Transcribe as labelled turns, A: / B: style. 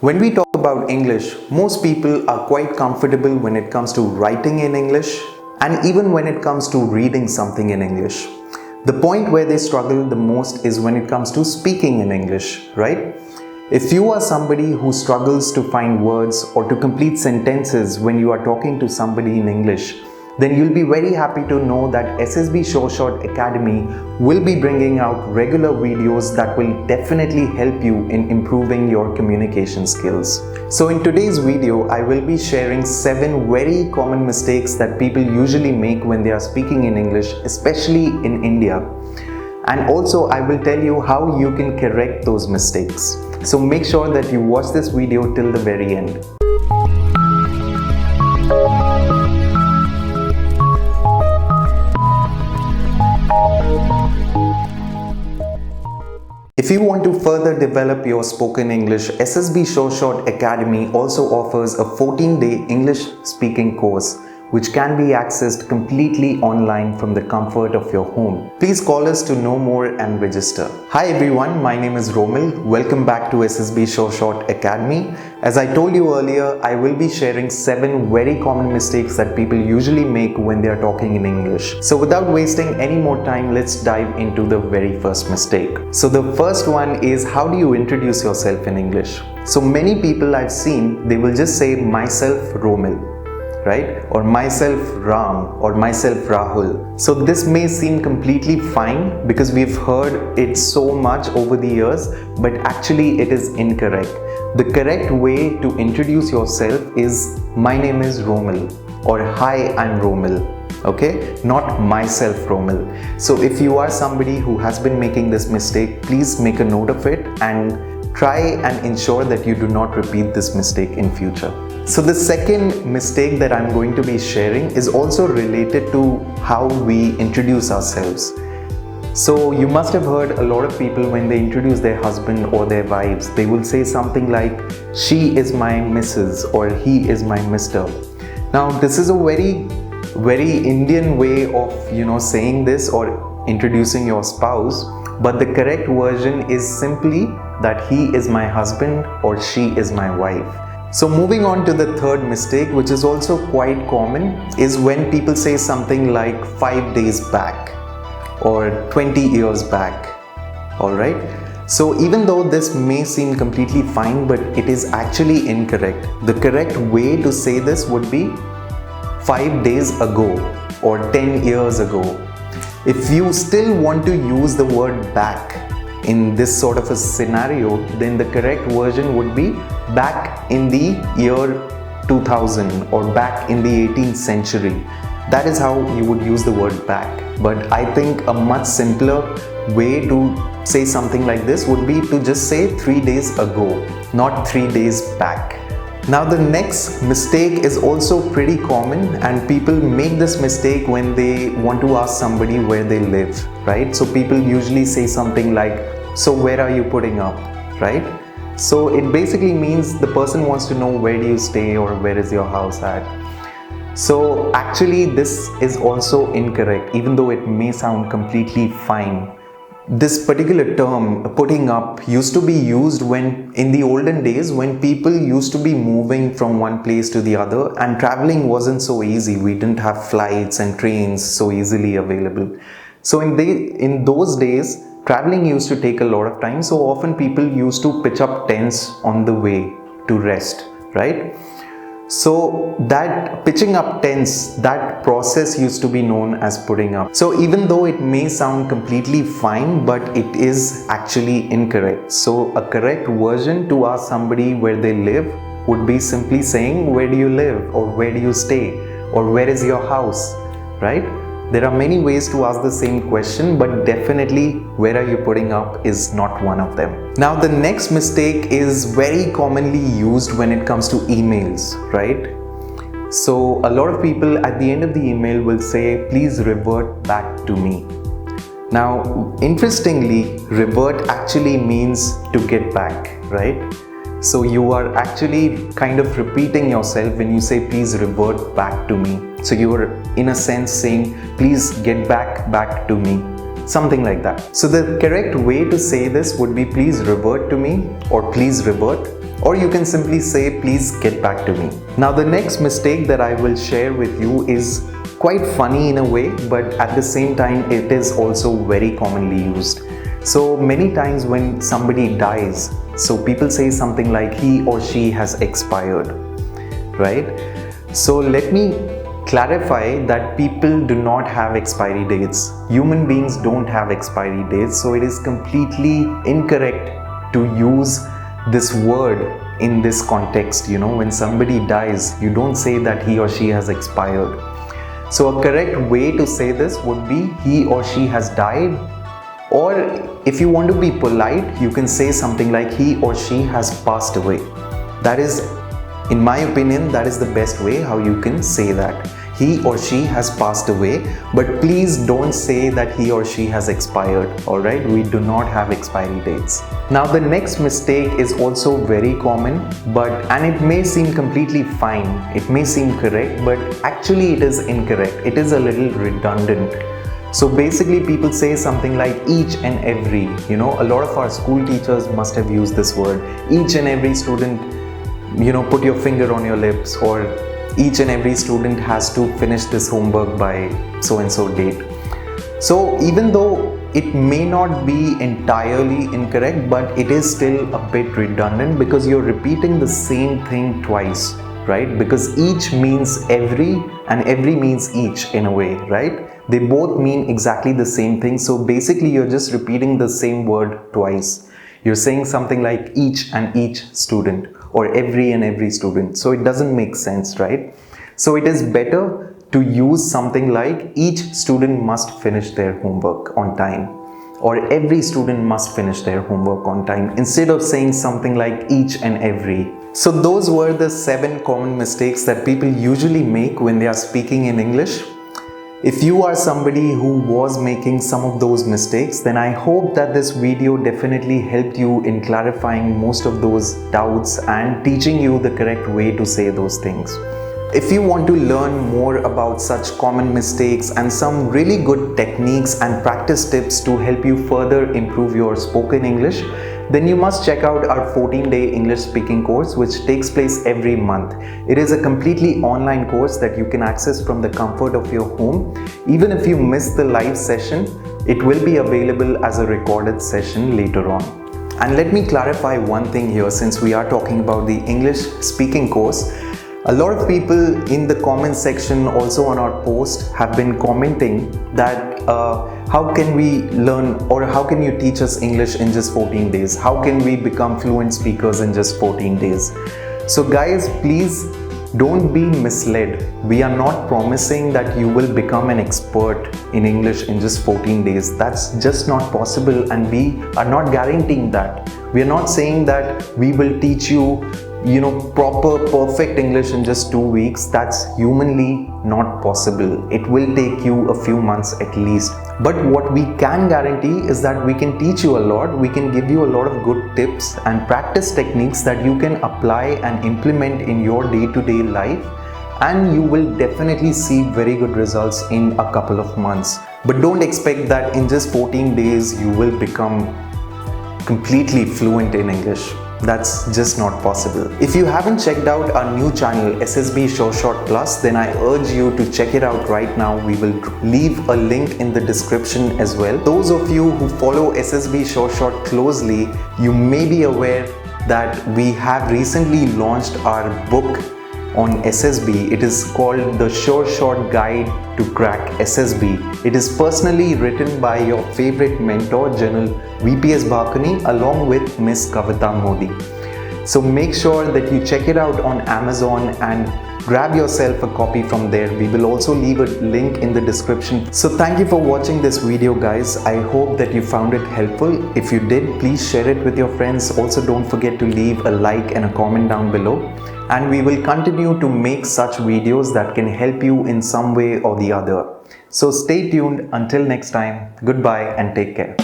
A: When we talk about English, most people are quite comfortable when it comes to writing in English and even when it comes to reading something in English. The point where they struggle the most is when it comes to speaking in English, right? If you are somebody who struggles to find words or to complete sentences when you are talking to somebody in English, then you'll be very happy to know that SSB SureShot Academy will be bringing out regular videos that will definitely help you in improving your communication skills. So in today's video, I will be sharing 7 very common mistakes that people usually make when they are speaking in English, especially in India. And also I will tell you how you can correct those mistakes. So make sure that you watch this video till the very end. If you want to further develop your spoken English, SSB SureShot Academy also offers a 14-day English speaking course which can be accessed completely online from the comfort of your home. Please call us to know more and register. Hi everyone, my name is Romil. Welcome back to SSB SureShot Academy. As I told you earlier, I will be sharing 7 very common mistakes that people usually make when they are talking in English. So without wasting any more time, let's dive into the very first mistake. So the first one is, how do you introduce yourself in English? So many people I've seen, they will just say myself Romil, right? Or myself Ram, or myself Rahul. So this may seem completely fine because we've heard it so much over the years, but actually it is incorrect. The correct way to introduce yourself is my name is Romil or hi, I'm Romil. Okay, not myself Romil. So if you are somebody who has been making this mistake, please make a note of it and try and ensure that you do not repeat this mistake in future. So the second mistake that I'm going to be sharing is also related to how we introduce ourselves. So you must have heard a lot of people when they introduce their husband or their wives, they will say something like, she is my Mrs. or he is my Mr. Now this is a very Indian way of, saying this or introducing your spouse, but the correct version is simply that he is my husband or she is my wife. So moving on to the third mistake, which is also quite common, is when people say something like 5 days back or 20 years back. Alright? So even though this may seem completely fine, but it is actually incorrect. The correct way to say this would be 5 days ago or 10 years ago. If you still want to use the word back in this sort of a scenario, then the correct version would be back in the year 2000 or back in the 18th century. That is how you would use the word back. But I think a much simpler way to say something like this would be to just say 3 days ago, not 3 days back. Now the next mistake is also pretty common, and people make this mistake when they want to ask somebody where they live, right? So people usually say something like, so where are you putting up, right? So it basically means the person wants to know where do you stay or where is your house at. So actually this is also incorrect, even though it may sound completely fine. This particular term, putting up, used to be used when in the olden days when people used to be moving from one place to the other and traveling wasn't so easy. We didn't have flights and trains so easily available. So in those days, traveling used to take a lot of time. So often people used to pitch up tents on the way to rest, right? So that pitching up tents, that process used to be known as putting up. So even though it may sound completely fine, but it is actually incorrect. So a correct version to ask somebody where they live would be simply saying, where do you live, or where do you stay, or where is your house, right? There are many ways to ask the same question, but definitely where are you putting up is not one of them. Now the next mistake is very commonly used when it comes to emails, right? So a lot of people at the end of the email will say, please revert back to me. Now interestingly, revert actually means to get back, right? So you are actually kind of repeating yourself when you say please revert back to me. So you are in a sense saying please get back to me. Something like that. So the correct way to say this would be please revert to me or please revert. Or you can simply say, please get back to me. Now the next mistake that I will share with you is quite funny in a way, but at the same time it is also very commonly used. So many times when somebody dies, so people say something like he or she has expired, right? So let me clarify that people do not have expiry dates. Human beings don't have expiry dates, so it is completely incorrect to use this word in this context. When somebody dies, you don't say that he or she has expired. So a correct way to say this would be he or she has died, or if you want to be polite, you can say something like he or she has passed away. That is, in my opinion, that is the best way how you can say that. He or she has passed away, but please don't say that he or she has expired, alright? We do not have expiry dates. Now the next mistake is also very common, and it may seem completely fine, it may seem correct, but actually it is incorrect. It is a little redundant. So basically people say something like each and every. A lot of our school teachers must have used this word. Each and every student, put your finger on your lips, or each and every student has to finish this homework by so and so date. So even though it may not be entirely incorrect, but it is still a bit redundant because you're repeating the same thing twice, right? Because each means every and every means each in a way, right? They both mean exactly the same thing. So basically you're just repeating the same word twice. You're saying something like each and each student, or every and every student. So it doesn't make sense, right? So it is better to use something like each student must finish their homework on time, or every student must finish their homework on time, instead of saying something like each and every. So those were the 7 common mistakes that people usually make when they are speaking in English. If you are somebody who was making some of those mistakes, then I hope that this video definitely helped you in clarifying most of those doubts and teaching you the correct way to say those things. If you want to learn more about such common mistakes and some really good techniques and practice tips to help you further improve your spoken English, then you must check out our 14-day English speaking course, which takes place every month. It is a completely online course that you can access from the comfort of your home. Even if you miss the live session, it will be available as a recorded session later on. And let me clarify one thing here, since we are talking about the English speaking course. A lot of people in the comment section, also on our post, have been commenting that how can we learn, or how can you teach us English in just 14 days? How can we become fluent speakers in just 14 days? So guys, please don't be misled. We are not promising that you will become an expert in English in just 14 days. That's just not possible, and we are not guaranteeing that. We are not saying that we will teach you proper perfect English in just 2 weeks. That's humanly not possible. It will take you a few months at least. But what we can guarantee is that we can teach you a lot. We can give you a lot of good tips and practice techniques that you can apply and implement in your day-to-day life, and you will definitely see very good results in a couple of months. But don't expect that in just 14 days you will become completely fluent in English. That's just not possible. If you haven't checked out our new channel SSB Sure Shot Plus, then I urge you to check it out right now. We will leave a link in the description as well. Those of you who follow SSB Sure Shot closely, you may be aware that we have recently launched our book on SSB. It is called The Sure Shot Guide to Crack SSB. It is personally written by your favorite mentor, General VPS Bhakuni, along with Miss Kavita Modi. So make sure that you check it out on Amazon and grab yourself a copy from there. We will also leave a link in the description. So thank you for watching this video, guys. I hope that you found it helpful. If you did, please share it with your friends. Also, don't forget to leave a like and a comment down below. And we will continue to make such videos that can help you in some way or the other. So stay tuned. Until next time, goodbye and take care.